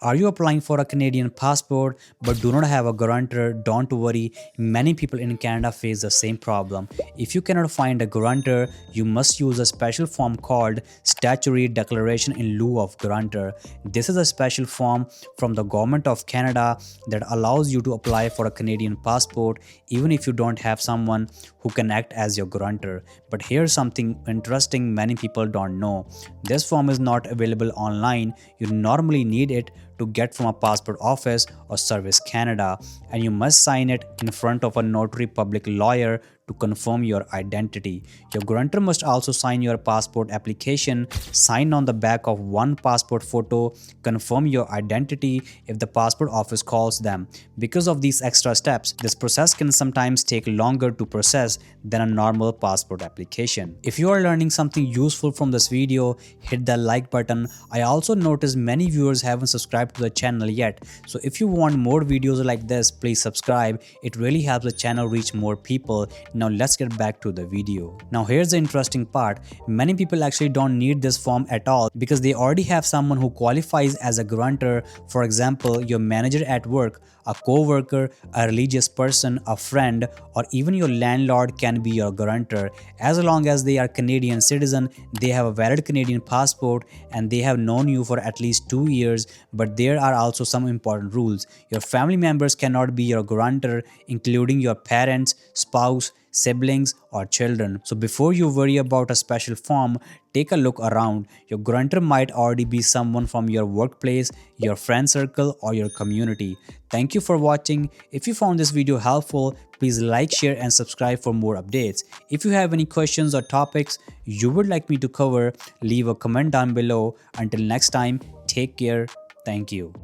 Are you applying for a Canadian passport but do not have a guarantor? Don't worry, many people in Canada face the same problem. If you cannot find a guarantor, you must use a special form called Statutory Declaration in lieu of guarantor. This is a special form from the Government of Canada that allows you to apply for a Canadian passport even if you don't have someone who can act as your guarantor. But here's something interesting many people don't know. This form is not available online. You normally need it to get from a passport office or Service Canada, and you must sign it in front of a notary public lawyer to confirm your identity. Your guarantor must also sign your passport application, sign on the back of one passport photo, confirm your identity if the passport office calls them. Because of these extra steps, this process can sometimes take longer to process than a normal passport application. If you are learning something useful from this video, hit that like button. I also noticed many viewers haven't subscribed to the channel yet, so if you want more videos like this, please subscribe. It really helps the channel reach more people. Now let's get back to the video. Now here's the interesting part. Many people actually don't need this form at all because they already have someone who qualifies as a guarantor. For example, your manager at work, a co-worker, a religious person, a friend, or even your landlord can be your guarantor. As long as they are Canadian citizen, they have a valid Canadian passport, and they have known you for at least 2 years. But there are also some important rules. Your family members cannot be your guarantor, including your parents, spouse, siblings, or children. So before you worry about a special form, take a look around. Your guarantor might already be someone from your workplace, your friend circle, or your community. Thank you for watching. If you found this video helpful, please like, share, and subscribe for more updates. If you have any questions or topics you would like me to cover, leave a comment down below. Until next time, take care. Thank you.